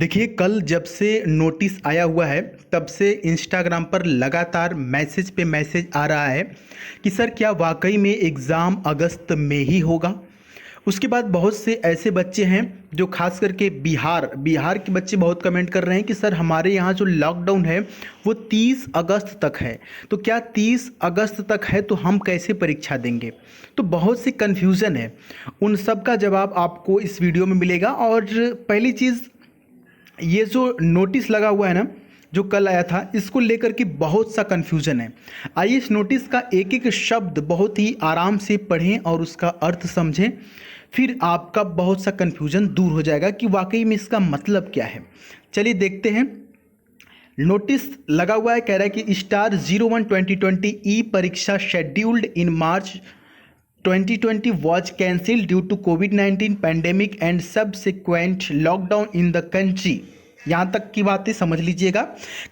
देखिए, कल जब से नोटिस आया हुआ है तब से इंस्टाग्राम पर लगातार मैसेज पे मैसेज आ रहा है कि सर क्या वाकई में एग्ज़ाम अगस्त में ही होगा। उसके बाद बहुत से ऐसे बच्चे हैं जो खास करके बिहार के बच्चे बहुत कमेंट कर रहे हैं कि सर हमारे यहाँ जो लॉकडाउन है वो 30 अगस्त तक है। तो क्या 30 अगस्त तक है तो हम कैसे परीक्षा देंगे। तो बहुत सी कन्फ्यूज़न है, उन सब का जवाब आपको इस वीडियो में मिलेगा। और पहली चीज़, ये जो नोटिस लगा हुआ है ना, जो कल आया था, इसको लेकर के बहुत सा कन्फ्यूज़न है। आइए इस नोटिस का एक एक शब्द बहुत ही आराम से पढ़ें और उसका अर्थ समझें, फिर आपका बहुत सा कन्फ्यूज़न दूर हो जाएगा कि वाकई में इसका मतलब क्या है। चलिए देखते हैं। नोटिस लगा हुआ है, कह रहा है कि स्टार 01 2020 ई परीक्षा scheduled in March 2020 was cancelled due to COVID-19 pandemic and subsequent lockdown in the country। यहाँ तक की बातें समझ लीजिएगा।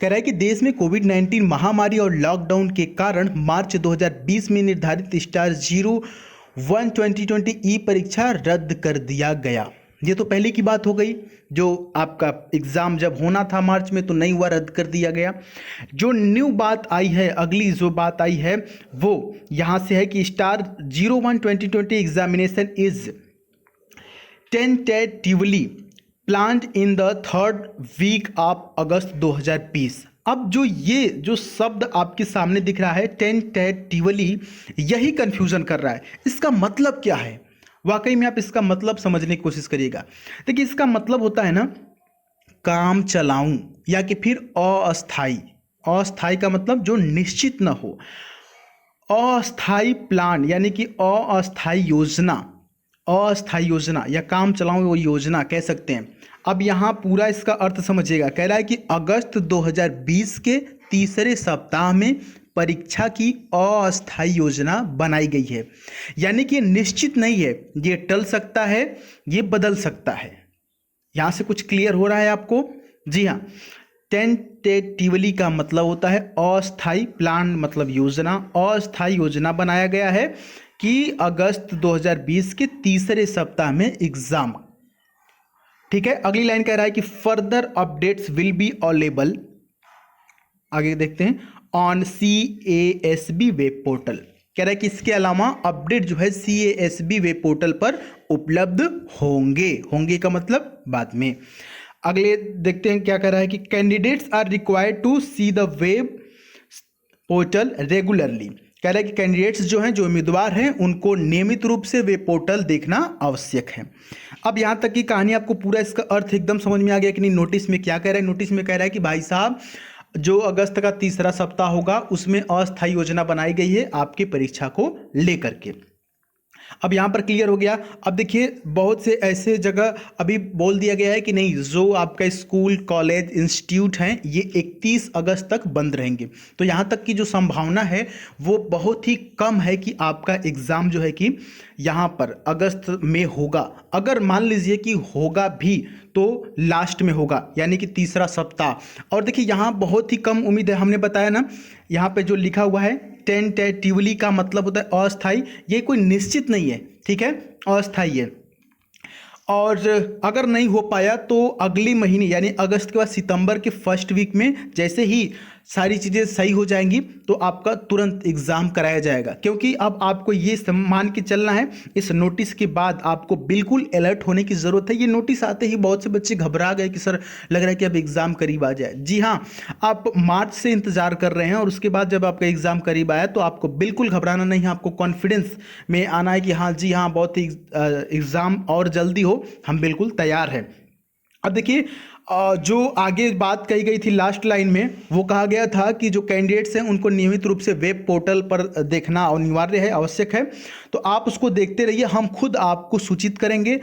कह रहा है कि देश में कोविड-19 महामारी और लॉकडाउन के कारण मार्च 2020 में निर्धारित स्टार 01 2020 ई परीक्षा रद्द कर दिया गया। ये तो पहले की बात हो गई, जो आपका एग्ज़ाम जब होना था मार्च में तो नहीं हुआ, रद्द कर दिया गया। जो न्यू बात आई है, अगली जो बात आई है वो यहाँ से है कि star 01 2020 examination is tentatively planned in the third week of August 2020। अब ये जो शब्द आपके सामने दिख रहा है टेंटेटिवली, यही कन्फ्यूज़न कर रहा है। इसका मतलब क्या है, वाकई में आप इसका मतलब समझने की कोशिश करिएगा। देखिए, इसका मतलब होता है ना, काम चलाऊं, या कि फिर अस्थाई। अस्थाई का मतलब जो निश्चित न हो। अस्थाई प्लान यानी कि अस्थाई योजना, अस्थाई योजना या काम चलाऊं वो योजना कह सकते हैं। अब यहाँ पूरा इसका अर्थ समझिएगा। कह रहा है कि अगस्त 2020 के तीसरे सप्ताह में परीक्षा की अस्थायी योजना बनाई गई है। यानी कि ये निश्चित नहीं है, ये टल सकता है, ये बदल सकता है। यहाँ से कुछ क्लियर हो रहा है आपको? जी हाँ, टेंटेटिवली का मतलब होता है अस्थायी, प्लान मतलब योजना। अस्थायी योजना बनाया गया है कि अगस्त 2020 के तीसरे सप्ताह में एग्जाम। ठीक है, अगली लाइन कह रहा है कि further updates will be available, आगे देखते हैं, ऑन CASB वेब पोर्टल। कह रहा है कि इसके अलावा अपडेट जो है CASB वेब पोर्टल पर उपलब्ध होंगे का मतलब बाद में। अगले देखते हैं क्या कह रहा है कि candidates are required to see the web portal regularly. कह रहा है कि कैंडिडेट्स जो हैं, जो उम्मीदवार हैं, उनको नियमित रूप से वेब पोर्टल देखना आवश्यक है। अब यहाँ तक की कहानी आपको पूरा इसका अर्थ एकदम समझ में आ गया कि नहीं। नोटिस में क्या कह रहा है? नोटिस में कह रहा है कि भाई साहब, जो अगस्त का तीसरा सप्ताह होगा उसमें अस्थायी योजना बनाई गई है आपकी परीक्षा को लेकर के। अब यहाँ पर क्लियर हो गया। अब देखिए, बहुत से ऐसे जगह अभी बोल दिया गया है कि नहीं, जो आपका स्कूल, कॉलेज, इंस्टीट्यूट हैं, ये 31 अगस्त तक बंद रहेंगे। तो यहाँ तक की जो संभावना है वो बहुत ही कम है कि आपका एग्ज़ाम जो है कि यहाँ पर अगस्त में होगा। अगर मान लीजिए कि होगा भी तो लास्ट में होगा, यानी कि तीसरा सप्ताह। और देखिए, यहाँ बहुत ही कम उम्मीद है। हमने बताया ना, यहाँ पे जो लिखा हुआ है टेंटेटिवली का मतलब होता है अस्थाई। ये कोई निश्चित नहीं है, ठीक है, अस्थाई है। और अगर नहीं हो पाया तो अगले महीने यानी अगस्त के बाद सितंबर के फर्स्ट वीक में जैसे ही सारी चीज़ें सही हो जाएंगी तो आपका तुरंत एग्ज़ाम कराया जाएगा। क्योंकि अब आपको ये मान के चलना है, इस नोटिस के बाद आपको बिल्कुल अलर्ट होने की ज़रूरत है। ये नोटिस आते ही बहुत से बच्चे घबरा गए कि सर लग रहा है कि अब एग्ज़ाम करीब आ जाए। जी हाँ, आप मार्च से इंतज़ार कर रहे हैं और उसके बाद जब आपका एग्ज़ाम करीब आया तो आपको बिल्कुल घबराना नहीं है। आपको कॉन्फिडेंस में आना है कि हाँ जी हाँ, बहुत ही एग्ज़ाम और जल्दी हो, हम बिल्कुल तैयार हैं। अब देखिए, जो आगे बात कही गई थी लास्ट लाइन में, वो कहा गया था कि जो कैंडिडेट्स हैं उनको नियमित रूप से वेब पोर्टल पर देखना अनिवार्य है, आवश्यक है। तो आप उसको देखते रहिए, हम खुद आपको सूचित करेंगे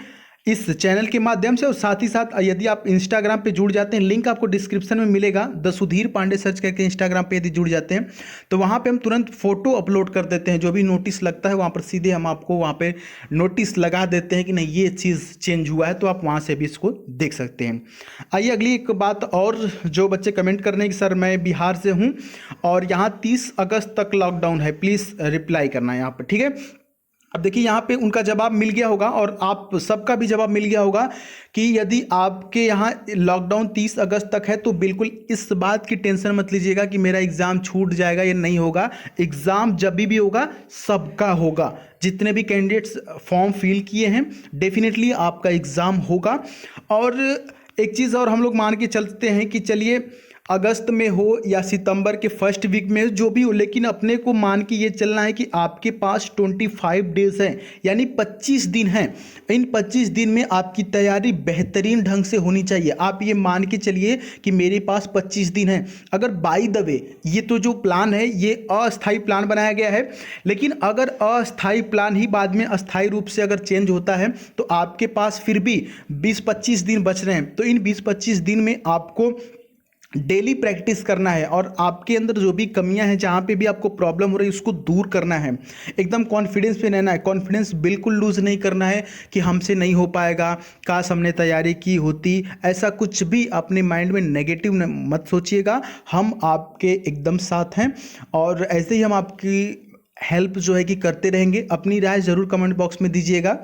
इस चैनल के माध्यम से। और साथ ही साथ यदि आप इंस्टाग्राम पे जुड़ जाते हैं, लिंक आपको डिस्क्रिप्शन में मिलेगा, द सुधीर पांडे सर्च करके इंस्टाग्राम पे यदि जुड़ जाते हैं तो वहाँ पे हम तुरंत फोटो अपलोड कर देते हैं। जो भी नोटिस लगता है वहाँ पर सीधे हम आपको वहाँ पे नोटिस लगा देते हैं कि नहीं, ये चीज़ चेंज हुआ है, तो आप वहाँ से भी इसको देख सकते हैं। आइए अगली एक बात और, जो बच्चे कमेंट कर रहे हैं कि सर मैं बिहार से हूँ और यहाँ 30 अगस्त तक लॉकडाउन है, प्लीज़ रिप्लाई करना है यहाँ पर, ठीक है। अब देखिए यहाँ पे उनका जवाब मिल गया होगा और आप सबका भी जवाब मिल गया होगा कि यदि आपके यहाँ लॉकडाउन 30 अगस्त तक है तो बिल्कुल इस बात की टेंशन मत लीजिएगा कि मेरा एग्ज़ाम छूट जाएगा या नहीं होगा। एग्ज़ाम जब भी होगा सबका होगा। जितने भी कैंडिडेट्स फॉर्म फिल किए हैं डेफिनेटली आपका एग्ज़ाम होगा। और एक चीज़ और हम लोग मान के चलते हैं कि चलिए अगस्त में हो या सितंबर के फर्स्ट वीक में जो भी हो, लेकिन अपने को मान के ये चलना है कि आपके पास 25 डेज हैं, यानी 25 दिन हैं। इन 25 दिन में आपकी तैयारी बेहतरीन ढंग से होनी चाहिए। आप ये मान के चलिए कि मेरे पास 25 दिन हैं। अगर बाय द वे ये तो जो प्लान है ये अस्थायी प्लान बनाया गया है, लेकिन अगर अस्थायी प्लान ही बाद में अस्थायी रूप से अगर चेंज होता है तो आपके पास फिर भी 20-25 दिन बच रहे हैं। तो इन 20-25 दिन में आपको डेली प्रैक्टिस करना है और आपके अंदर जो भी कमियां हैं, जहां पे भी आपको प्रॉब्लम हो रही है, उसको दूर करना है। एकदम कॉन्फिडेंस पे रहना है। कॉन्फिडेंस बिल्कुल लूज़ नहीं करना है कि हमसे नहीं हो पाएगा, काश हमने तैयारी की होती। ऐसा कुछ भी अपने माइंड में नेगेटिव मत सोचिएगा। हम आपके एकदम साथ हैं और ऐसे ही हम आपकी हेल्प जो है कि करते रहेंगे। अपनी राय ज़रूर कमेंट बॉक्स में दीजिएगा।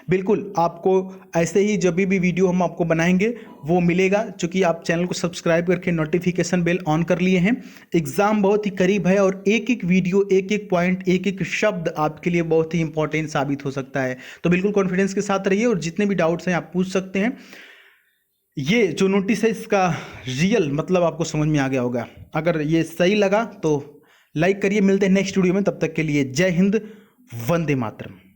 बिल्कुल आपको ऐसे ही जब भी वीडियो हम आपको बनाएंगे वो मिलेगा, क्योंकि आप चैनल को सब्सक्राइब करके नोटिफिकेशन बेल ऑन कर लिए हैं। एग्ज़ाम बहुत ही करीब है और एक एक वीडियो, एक एक पॉइंट, एक एक शब्द आपके लिए बहुत ही इंपॉर्टेंट साबित हो सकता है। तो बिल्कुल कॉन्फिडेंस के साथ रहिए और जितने भी डाउट्स हैं आप पूछ सकते हैं। ये जो नोटिस है इसका रियल मतलब आपको समझ में आ गया होगा। अगर ये सही लगा तो लाइक करिए। मिलते हैं नेक्स्ट वीडियो में, तब तक के लिए जय हिंद, वंदे मातरम।